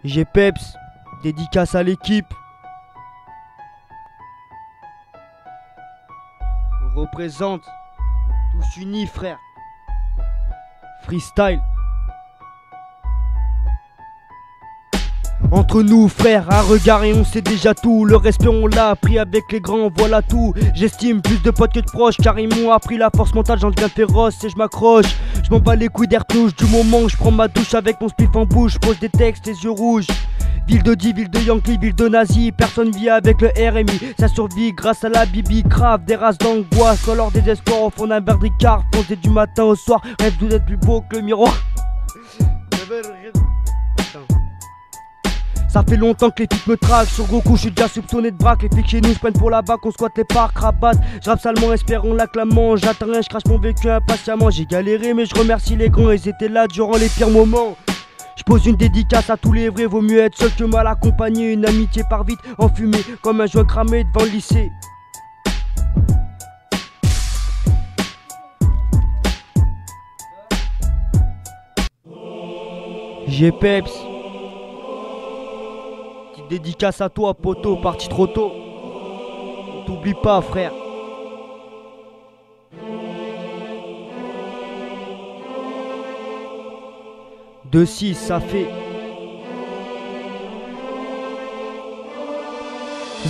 J'ai Peps, dédicace à l'équipe. On représente, tous unis frère. Freestyle. Entre nous frères, un regard et on sait déjà tout. Le respect on l'a appris avec les grands, voilà tout. J'estime plus de potes que de proches, car ils m'ont appris la force mentale, j'en deviens féroce et je m'accroche. Je m'en bats les couilles d'air touche du moment où je prends ma douche avec mon spliff en bouche. Pose des textes, les yeux rouges. Ville de D, ville de Yankee, ville de nazi. Personne vit avec le RMI. Ça survit grâce à la Bibi. Grave des races d'angoisse. Alors des espoirs au fond d'un verre de Ricard. Foncé du matin au soir. Rêve d'être plus beau que le miroir. Ça fait longtemps que les flics me traquent. Sur Goku, je suis déjà soupçonné de braque. Les flics chez nous se prennent pour la bac. On squatte les parcs, rabattent. Je rappe salement, espérons l'acclamant. J'attends rien, je crache mon vécu impatiemment. J'ai galéré, mais je remercie les grands. Ils étaient là durant les pires moments. Je pose une dédicace à tous les vrais, vaut mieux être seul que mal accompagné. Une amitié part vite en fumée, comme un joint cramé devant le lycée. J'ai Peps. Petite dédicace à toi, poteau, parti trop tôt. On t'oublie pas, frère. De 6, ça fait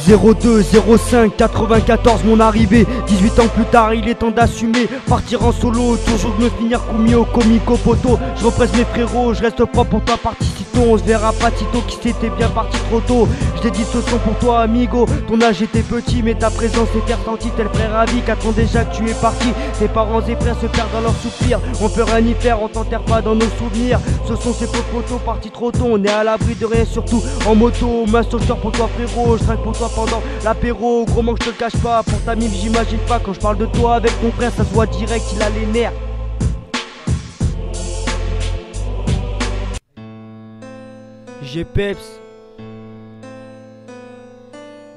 02 05 94 mon arrivée. 18 ans plus tard il est temps d'assumer. Partir en solo, toujours me finir commis au comico poto. Je represse mes frérots, je reste propre pour toi participant. On se verra pas tito qui s'était bien parti trop tôt. Je dédie ce son pour toi amigo. Ton âge était petit mais ta présence était ressentie. Tel frère à vie, 4 ans déjà que tu es parti. Tes parents et frères se perdent dans leurs soupirs. On peut rien y faire, on t'enterre pas dans nos souvenirs. Ce sont ces potes photos partis trop tôt. On est à l'abri de rien, surtout en moto. Main sur le cœur pour toi frérot, je trinque pour toi pendant l'apéro. Gros manque je te le cache pas. Pour ta mime j'imagine pas. Quand je parle de toi avec ton frère ça se voit direct, il a les nerfs. J'ai Peps.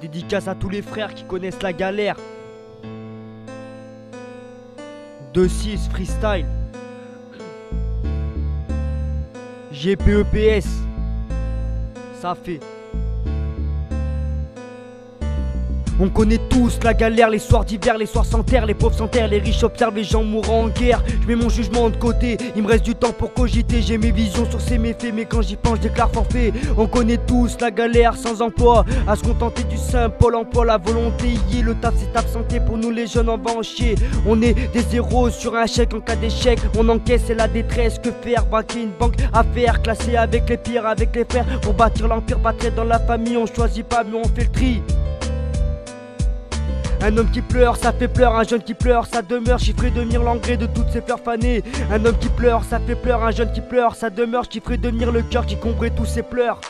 Dédicace à tous les frères qui connaissent la galère. 2-6 freestyle. J'ai PEPS. Ça fait. On connaît tous la galère, les soirs d'hiver, les soirs sans terre, les pauvres sans terre, les riches observent les gens mourant en guerre. Je mets mon jugement de côté, il me reste du temps pour cogiter. J'ai mes visions sur ces méfaits, mais quand j'y pense, je déclare forfait. On connaît tous la galère sans emploi, à se contenter du simple pôle emploi. La volonté y est, le taf c'est absenté, pour nous les jeunes on va en chier. On est des zéros sur un chèque en cas d'échec. On encaisse c'est la détresse, que faire? Braquer une banque à faire, classer avec les pires, avec les frères. Pour bâtir l'empire, battre dans la famille, on choisit pas mais on fait le tri. Un homme qui pleure, ça fait pleur, un jeune qui pleure, ça demeure, je ferai devenir l'engrais de toutes ces fleurs fanées. Un homme qui pleure, ça fait pleur, un jeune qui pleure, ça demeure, je ferai devenir le cœur qui combrait tous ses pleurs.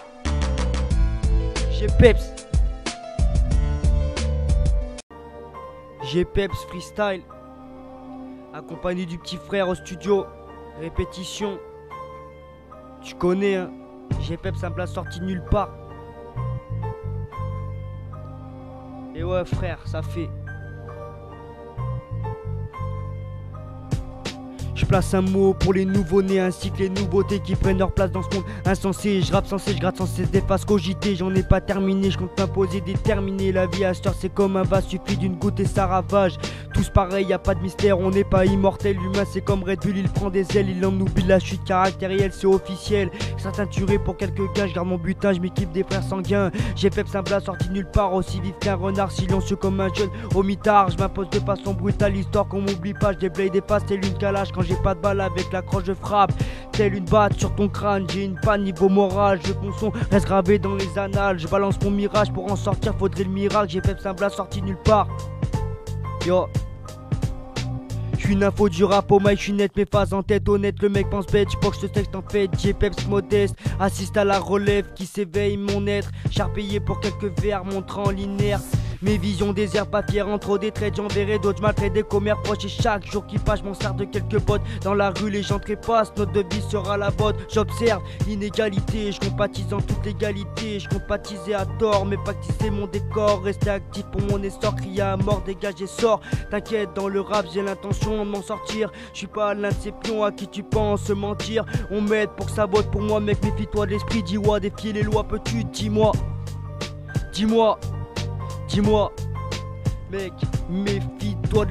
J'ai Peps. J'ai Peps freestyle. Accompagné du petit frère au studio. Répétition. Tu connais hein. J'ai Peps un plat sorti de nulle part. Et ouais frère, ça fait. Je place un mot pour les nouveaux-nés ainsi que les nouveautés qui prennent leur place dans ce monde insensé. Je rappe censé, je gratte sans cesse des faces cogitées. J'en ai pas terminé, je compte m'imposer déterminé. La vie à cette heure c'est comme un vase, suffit d'une goutte et ça ravage. Tous pareils, y a pas de mystère, on n'est pas immortel. L'humain c'est comme Red Bull, il prend des ailes, il en oublie la chute caractérielle, c'est officiel. Certains tueraient pour quelques gains, je garde mon butin, je m'équipe des frères sanguins. J'ai Peps un plat sorti nulle part, aussi vif qu'un renard, silencieux comme un jeune au mitard. Je m'impose de façon brutale, histoire qu'on m'oublie pas. Je déblaye des passes, telle une calage. Quand j'ai pas de balle avec la croche je frappe, telle une batte sur ton crâne. J'ai une panne niveau moral, je mon son reste gravé dans les annales. Je balance mon mirage, pour en sortir faudrait le miracle. J'ai Peps un plat sorti nulle part. Yo. J'suis une info du rap au mic, j'suis net, mes phases en tête honnête. Le mec pense bête, j'pense que je te texte en fait. J'ai Peps modeste, assiste à la relève qui s'éveille mon être. Charpayé pour quelques vers montrant linéaire. Mes visions désert papier entre des traits, j'enverrai d'autres. Je maltraite des commères proches et chaque jour qui passe, je m'en sers de quelques bottes. Dans la rue, les gens trépassent, notre devise sera la botte. J'observe l'inégalité, je compatise en toute légalité. Je compatisais à tort, mais pactiser mon décor. Rester actif pour mon essor, crier à mort, dégage et sors. T'inquiète, dans le rap, j'ai l'intention de m'en sortir. Je suis pas l'un de ces pions à qui tu penses mentir. On m'aide pour que ça botte pour moi, mec, méfie-toi de l'esprit. Dis-moi, défier les lois, peux-tu? Dis-moi, dis-moi, dis-moi, mec, méfie-toi de